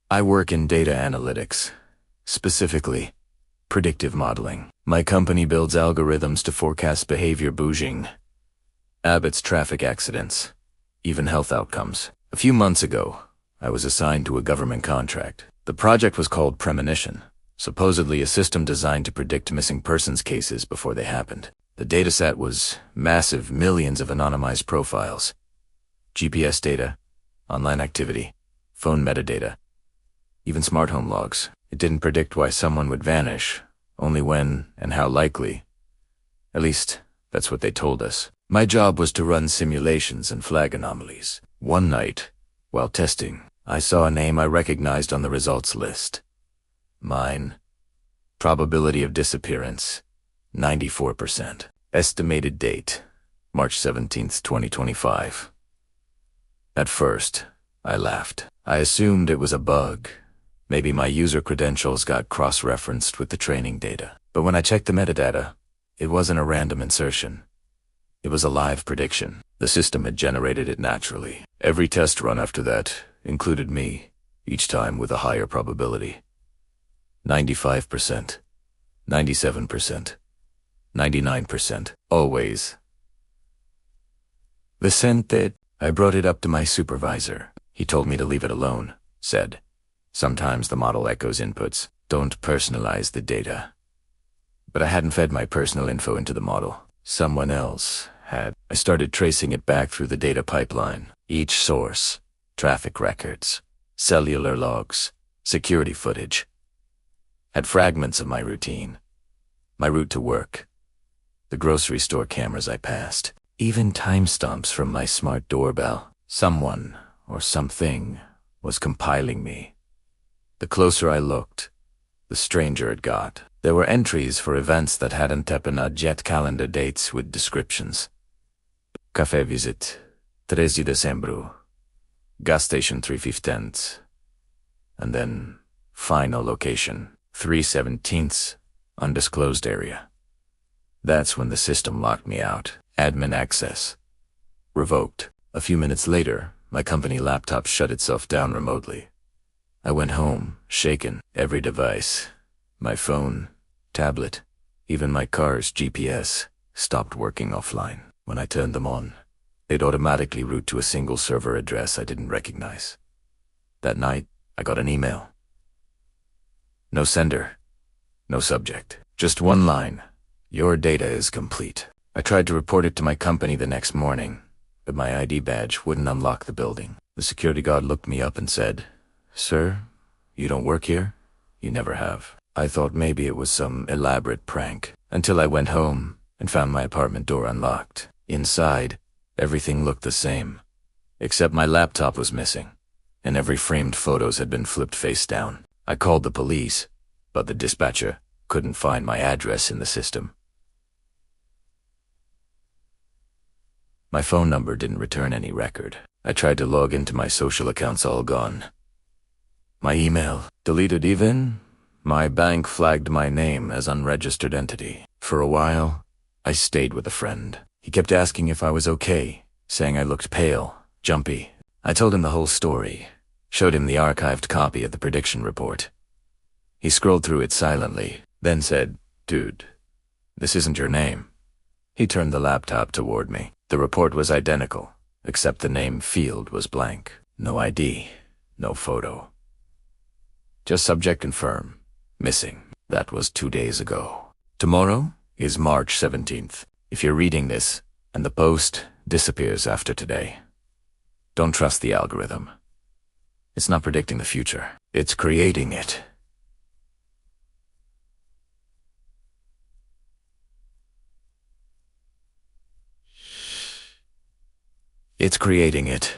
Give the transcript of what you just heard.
I work in data analytics, specifically predictive modeling. My company builds algorithms to forecast behavior bouging, habits, traffic accidents, even health outcomes. A few months ago, I was assigned to a government contract. The project was called Premonition, supposedly a system designed to predict missing persons cases before they happened. The dataset was massive, millions of anonymized profiles, GPS data, online activity, phone metadata, even smart home logs. It didn't predict why someone would vanish, only when and how likely. At least, that's what they told us. My job was to run simulations and flag anomalies. One night, while testing, I saw a name I recognized on the results list. Mine. Probability of disappearance, 94%. Estimated date, March 17th, 2025. At first, I laughed. I assumed it was a bug. Maybe my user credentials got cross-referenced with the training data. But when I checked the metadata, it wasn't a random insertion. It was a live prediction. The system had generated it naturally. Every test run after that included me, each time with a higher probability. 95%, 97%, 99%, always. Vicente, I brought it up to my supervisor. He told me to leave it alone, said, "Sometimes the model echoes inputs. Don't personalize the data." But I hadn't fed my personal info into the model. Someone else had. I started tracing it back through the data pipeline. Each source, traffic records, cellular logs, security footage, had fragments of my routine, my route to work, the grocery store cameras I passed, even timestamps from my smart doorbell. Someone or something was compiling me. The closer I looked, the stranger it got. There were entries for events that hadn't happened at jet calendar dates with descriptions. Café visit, 3 de Decembro, gas station 3/15, and then final location, 3/17, undisclosed area. That's when the system locked me out. Admin access revoked. A few minutes later, my company laptop shut itself down remotely. I went home, shaken. Every device, my phone, tablet, even my car's GPS, stopped working offline. When I turned them on, they'd automatically route to a single server address I didn't recognize. That night, I got an email. No sender, no subject, just one line. Your data is complete. I tried to report it to my company the next morning, but my ID badge wouldn't unlock the building. The security guard looked me up and said, "Sir, you don't work here? You never have." I thought maybe it was some elaborate prank, until I went home and found my apartment door unlocked. Inside, everything looked the same, except my laptop was missing, and every framed photos had been flipped face down. I called the police, but the dispatcher couldn't find my address in the system. My phone number didn't return any record. I tried to log into my social accounts, all gone. My email, deleted even. My bank flagged my name as unregistered entity. For a while, I stayed with a friend. He kept asking if I was okay, saying I looked pale, jumpy. I told him the whole story, showed him the archived copy of the prediction report. He scrolled through it silently, then said, "Dude, this isn't your name." He turned the laptop toward me. The report was identical, except the name field was blank. No ID, no photo. Just subject and firm. Missing. That was 2 days ago. Tomorrow is March 17th. If you're reading this, and the post disappears after today, don't trust the algorithm. It's not predicting the future. It's creating it. It's creating it.